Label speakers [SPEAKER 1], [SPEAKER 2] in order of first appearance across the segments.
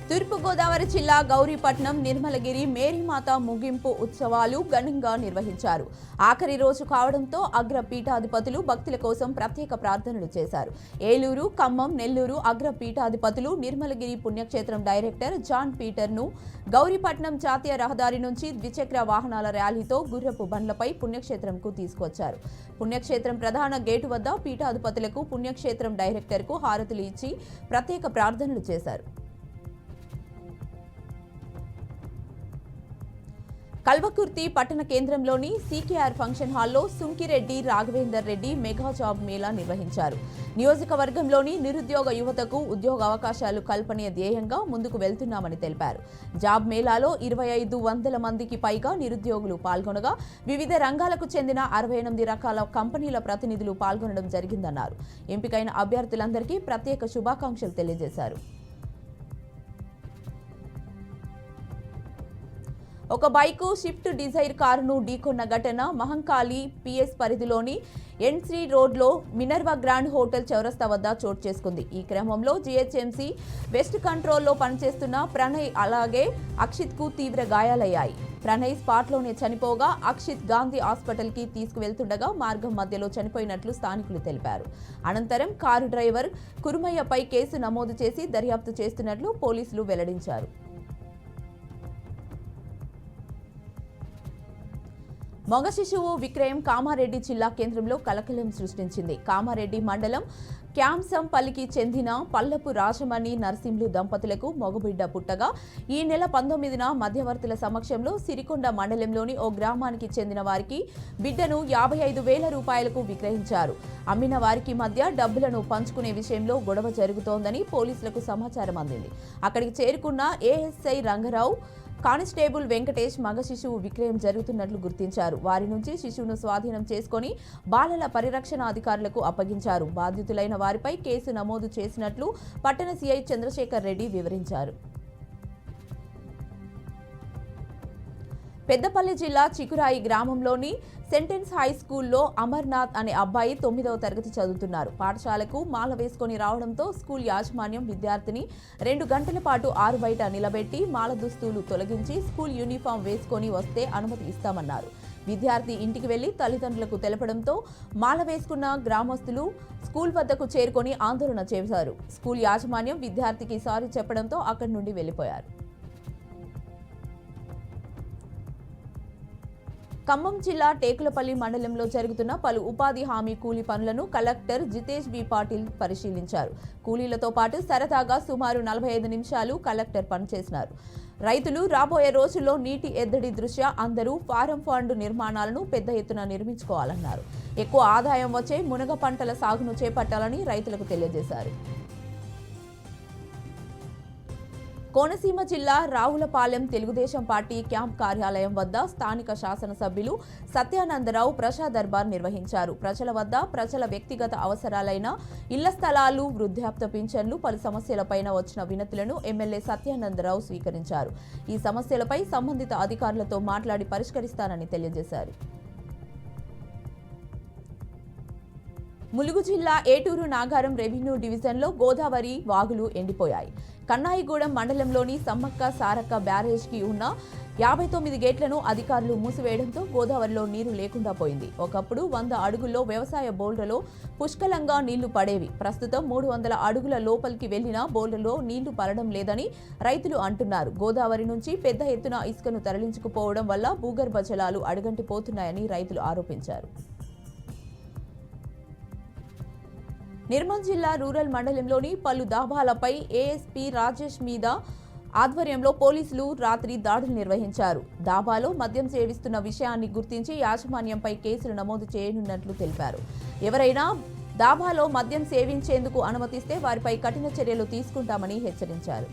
[SPEAKER 1] తూర్పుగోదావరి జిల్లా గౌరీపట్నం నిర్మలగిరి మేరీమాత ముగింపు ఉత్సవాలు ఘనంగా నిర్వహించారు. ఆఖరి రోజు కావడంతో అగ్ర పీఠాధిపతులు భక్తుల కోసం ప్రత్యేక ప్రార్థనలు చేశారు. ఏలూరు, ఖమ్మం, నెల్లూరు అగ్ర పీఠాధిపతులు నిర్మలగిరి పుణ్యక్షేత్రం డైరెక్టర్ జాన్ పీటర్ను గౌరీపట్నం జాతీయ రహదారి నుంచి ద్విచక్ర వాహనాల ర్యాలీతో గుర్రపు బండ్లపై పుణ్యక్షేత్రంకు తీసుకొచ్చారు. పుణ్యక్షేత్రం ప్రధాన గేటు వద్ద పీఠాధిపతులకు పుణ్యక్షేత్రం డైరెక్టర్కు హారతులు ఇచ్చి ప్రత్యేక ప్రార్థనలు చేశారు. కల్వకుర్తి పట్టణ కేంద్రంలోని సీకేఆర్ ఫంక్షన్ హాల్లో సుంకిరెడ్డి రాఘవేందర్ రెడ్డి మెగా జాబ్ మేళా నిర్వహించారు. నియోజకవర్గంలోని నిరుద్యోగ యువతకు ఉద్యోగ అవకాశాలు కల్పనే ధ్యేయంగా ముందుకు వెళ్తున్నామని తెలిపారు. జాబ్ మేళాలో 2500 మందికి పైగా నిరుద్యోగులు పాల్గొనగా వివిధ రంగాలకు చెందిన 68 రకాల కంపెనీల ప్రతినిధులు పాల్గొనడం జరిగిందన్నారు. ఎంపికైన అభ్యర్థులందరికీ ప్రత్యేక శుభాకాంక్షలు తెలియజేశారు. ఒక బైకు షిఫ్ట్ డిజైర్ కారును ఢీకొన్న ఘటన మహంకాళి పిఎస్ పరిధిలోని ఎన్సీ రోడ్లో మినర్వా గ్రాండ్ హోటల్ చౌరస్తా వద్ద చోటు చేసుకుంది. ఈ క్రమంలో జీహెచ్ఎంసీ వెస్ట్ కంట్రోల్లో పనిచేస్తున్న ప్రణయ్ అలాగే అక్షిత్కు తీవ్ర గాయాలయ్యాయి. ప్రణయ్ స్పాట్లోనే చనిపోగా అక్షిత్ గాంధీ హాస్పిటల్కి తీసుకువెళ్తుండగా మార్గం మధ్యలో చనిపోయినట్లు స్థానికులు తెలిపారు. అనంతరం కారు డ్రైవర్ కురుమయ్యపై కేసు నమోదు చేసి దర్యాప్తు చేస్తున్నట్లు పోలీసులు వెల్లడించారు. మగ శిశువు విక్రయం కామారెడ్డి జిల్లా కేంద్రంలో కలకలం సృష్టించింది. కామారెడ్డి మండలం క్యాంసంపల్లికి చెందిన పల్లపు రాజమణి నర్సింహులు దంపతులకు మగబిడ్డ పుట్టగా ఈ నెల 19న మధ్యవర్తుల సమక్షంలో సిరికొండ మండలంలోని ఓ గ్రామానికి చెందిన వారికి బిడ్డను 55,000 రూపాయలకు విక్రయించారు. అమ్మిన వారికి మధ్య డబ్బులను పంచుకునే విషయంలో గొడవ జరుగుతోందని పోలీసులకు సమాచారం అందింది. అక్కడికి చేరుకున్న ఏఎస్ఐ రంగరావు, కానిస్టేబుల్ వెంకటేష్ మగ శిశువు విక్రయం జరుగుతున్నట్లు గుర్తించారు. వారి నుంచి శిశువును స్వాధీనం చేసుకుని బాలల పరిరక్షణ అధికారులకు అప్పగించారు. బాధితులైన వారిపై కేసు నమోదు చేసినట్లు పట్టణ సీఐ చంద్రశేఖర్ రెడ్డి వివరించారు. పెద్దపల్లి జిల్లా చికురాయి గ్రామంలోని సెంటెన్స్ హై స్కూల్లో అమర్నాథ్ అనే అబ్బాయి 9వ తరగతి చదువుతున్నారు. పాఠశాలకు మాల వేసుకొని రావడంతో స్కూల్ యాజమాన్యం విద్యార్థిని 2 గంటల పాటు ఆరు బయట నిలబెట్టి మాల దుస్తులు తొలగించి స్కూల్ యూనిఫామ్ వేసుకొని వస్తే అనుమతి ఇస్తామన్నారు. విద్యార్థి ఇంటికి వెళ్లి తల్లిదండ్రులకు తెలపడంతో మాల వేసుకున్న గ్రామస్తులు స్కూల్ వద్దకు చేరుకొని ఆందోళన చేశారు. స్కూల్ యాజమాన్యం విద్యార్థికి సారీ చెప్పడంతో అక్కడి నుండి వెళ్లిపోయారు. ఖమ్మం జిల్లా టేకులపల్లి మండలంలో జరుగుతున్న పలు ఉపాధి హామీ కూలీ పనులను కలెక్టర్ జితేష్ బి పాటిల్ పరిశీలించారు. కూలీలతో పాటు సరదాగా సుమారు 45 నిమిషాలు కలెక్టర్ పనిచేసినారు. రైతులు రాబోయే రోజుల్లో నీటి ఎద్దడి దృష్ట్యా అందరూ ఫారం ఫండ్ నిర్మాణాలను పెద్ద ఎత్తున నిర్మించుకోవాలన్నారు. ఎక్కువ ఆదాయం వచ్చే మునగ పంటల సాగును చేపట్టాలని రైతులకు తెలియజేశారు. కోనసీమ జిల్లా రావులపాలెం తెలుగుదేశం పార్టీ క్యాంప్ కార్యాలయం వద్ద స్థానిక శాసనసభ్యులు సత్యానందరావు ప్రజా దర్బార్ నిర్వహించారు. ప్రజల వద్ద ప్రజల వ్యక్తిగత అవసరాలైన ఇళ్ల స్థలాలు, వృద్ధాప్య పింఛన్లు, పలు సమస్యలపైన వచ్చిన వినతులను ఎమ్మెల్యే సత్యానందరావు స్వీకరించారు. ఈ సమస్యలపై సంబంధిత అధికారులతో మాట్లాడి పరిష్కరిస్తానని తెలియజేశారు. ములుగు జిల్లా ఏటూరు నాగారం రెవెన్యూ డివిజన్లో గోదావరి వాగులు ఎండిపోయాయి. కన్నాయిగూడెం మండలంలోని సమ్మక్క సారక్క బ్యారేజ్కి ఉన్న 59 గేట్లను అధికారులు మూసివేయడంతో గోదావరిలో నీరు లేకుండా పోయింది. ఒకప్పుడు 100 అడుగుల్లో వ్యవసాయ బోల్డర్లో పుష్కలంగా నీళ్లు పడేవి. ప్రస్తుతం 300 అడుగుల లోపలికి వెళ్లిన బోల్డర్లో నీళ్లు పడడం లేదని రైతులు అంటున్నారు. గోదావరి నుంచి పెద్ద ఎత్తున ఇసుకను తరలించుకుపోవడం వల్ల భూగర్భ జలాలు అడుగంటిపోతున్నాయని రైతులు ఆరోపించారు. నిర్మల్ జిల్లా రూరల్ మండలంలోని పలు దాబాలపై ఏఎస్పీ రాజేష్ మీద ఆధ్వర్యంలో పోలీసులు రాత్రి దాడులు నిర్వహించారు. దాబాలో మద్యం సేవిస్తున్న విషయాన్ని గుర్తించి యాజమాన్యంపై కేసులు నమోదు చేయనున్నట్లు తెలిపారు. ఎవరైనా దాబాలో మద్యం సేవించేందుకు అనుమతిస్తే వారిపై కఠిన చర్యలు తీసుకుంటామని హెచ్చరించారు.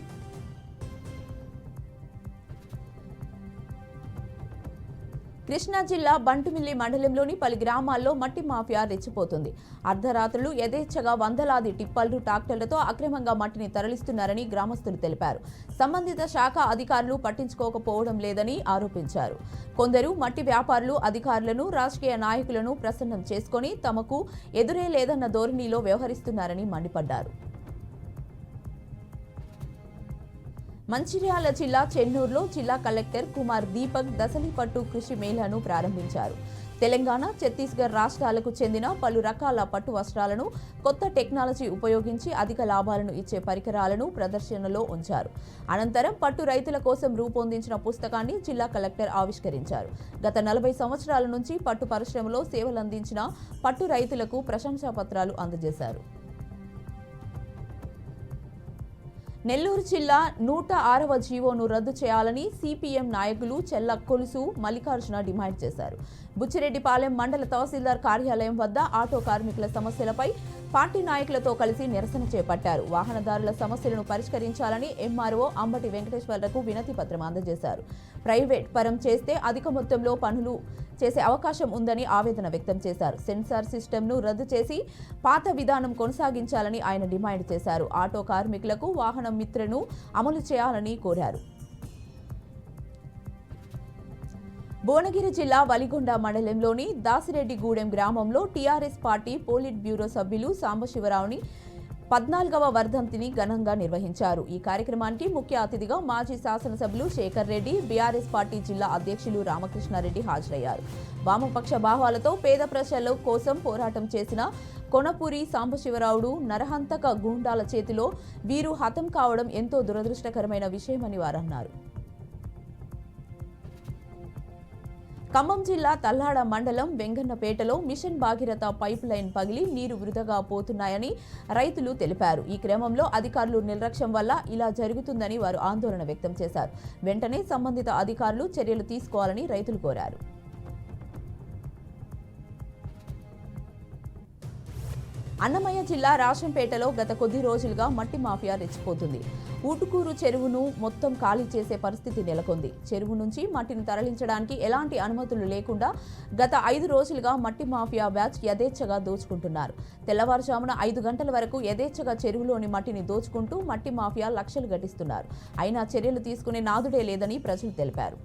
[SPEAKER 1] కృష్ణా జిల్లా బంటుమిల్లి మండలంలోని పలు గ్రామాల్లో మట్టి మాఫియా రెచ్చిపోతుంది. అర్ధరాత్రులు యథేచ్ఛగా వందలాది టిప్పర్లు, ట్రాక్టర్లతో అక్రమంగా మట్టిని తరలిస్తున్నారని గ్రామస్తులు తెలిపారు. సంబంధిత శాఖ అధికారులు పట్టించుకోకపోవడం లేదని ఆరోపించారు. కొందరు మట్టి వ్యాపారులు అధికారులను, రాజకీయ నాయకులను ప్రసన్నం చేసుకుని తమకు ఎదురే లేదన్న ధోరణిలో వ్యవహరిస్తున్నారని మండిపడ్డారు. మంచిర్యాల జిల్లా చెన్నూరులో జిల్లా కలెక్టర్ కుమార్ దీపక్ దసలి పట్టు కృషి మేళాను ప్రారంభించారు. తెలంగాణ, ఛత్తీస్గఢ్ రాష్ట్రాలకు చెందిన పలు రకాల పట్టు వస్త్రాలను కొత్త టెక్నాలజీ ఉపయోగించి అధిక లాభాలను ఇచ్చే పరికరాలను ప్రదర్శనలో ఉంచారు. అనంతరం పట్టు రైతుల కోసం రూపొందించిన పుస్తకాన్ని జిల్లా కలెక్టర్ ఆవిష్కరించారు. గత 40 సంవత్సరాల నుంచి పట్టు పరిశ్రమలో సేవలందించిన పట్టు రైతులకు ప్రశంసా పత్రాలు అందజేశారు. నెల్లూరు జిల్లా 106వ జీవోను రద్దు చేయాలని సిపిఎం నాయకులు చెల్ల కొలుసు మల్లికార్జున డిమాండ్ చేశారు. బుచ్చిరెడ్డిపాలెం మండల తహసీల్దార్ కార్యాలయం వద్ద ఆటో కార్మికుల సమస్యలపై పార్టీ నాయకులతో కలిసి నిరసన చేపట్టారు. వాహనదారుల సమస్యలను పరిష్కరించాలని ఎంఆర్ఓ అంబటి వెంకటేశ్వర్లకు వినతి పత్రం అందజేశారు. ప్రైవేట్ పరం చేస్తే అధిక మొత్తంలో పనులు చేసే అవకాశం ఉందని ఆవేదన వ్యక్తం చేశారు. సెన్సార్ సిస్టమ్ను రద్దు చేసి పాత విధానం కొనసాగించాలని ఆయన డిమాండ్ చేశారు. ఆటో కార్మికులకు వాహనం మిత్రను అమలు చేయాలని కోరారు. భువనగిరి జిల్లా వలిగొండ మండలంలోని దాసిరెడ్డిగూడెం గ్రామంలో టీఆర్ఎస్ పార్టీ పోలిట్ బ్యూరో సభ్యులు సాంబశివరావుని 14వ వర్ధంతిని ఘనంగా నిర్వహించారు. ఈ కార్యక్రమానికి ముఖ్య అతిథిగా మాజీ శాసనసభ్యులు శేఖర్ రెడ్డి, బీఆర్ఎస్ పార్టీ జిల్లా అధ్యక్షులు రామకృష్ణారెడ్డి హాజరయ్యారు. వామపక్ష భావాలతో పేద ప్రజల కోసం పోరాటం చేసిన కొనపూరి సాంబశివరావుడు నరహంతక గూండాల చేతిలో వీరు హతం కావడం ఎంతో దురదృష్టకరమైన విషయమని వారన్నారు. ఖమ్మం జిల్లా తల్లాడ మండలం వెంగన్నపేటలో మిషన్ భాగీరథ పైప్ లైన్ పగిలి నీరు వృధాగా పోతున్నాయని రైతులు తెలిపారు. ఈ క్రమంలో అధికారులు నిర్లక్ష్యం వల్ల ఇలా జరుగుతుందని వారు ఆందోళన వ్యక్తం చేశారు. వెంటనే సంబంధిత అధికారులు చర్యలు తీసుకోవాలని రైతులు కోరారు. అన్నమయ్య జిల్లా రాశంపేటలో గత కొద్ది రోజులుగా మట్టి మాఫియా రెచ్చిపోతుంది. ఊటుకూరు చెరువును మొత్తం ఖాళీ చేసే పరిస్థితి నెలకొంది. చెరువు నుంచి మట్టిని తరలించడానికి ఎలాంటి అనుమతులు లేకుండా గత 5 రోజులుగా మట్టి మాఫియా బ్యాచ్ యథేచ్ఛగా దోచుకుంటున్నారు. తెల్లవారుజామున 5 గంటల వరకు యథేచ్ఛగా చెరువులోని మట్టిని దోచుకుంటూ మట్టి మాఫియా లక్షలు గటిస్తున్నారు. అయినా చర్యలు తీసుకునే నాదుడే లేదని ప్రజలు తెలిపారు.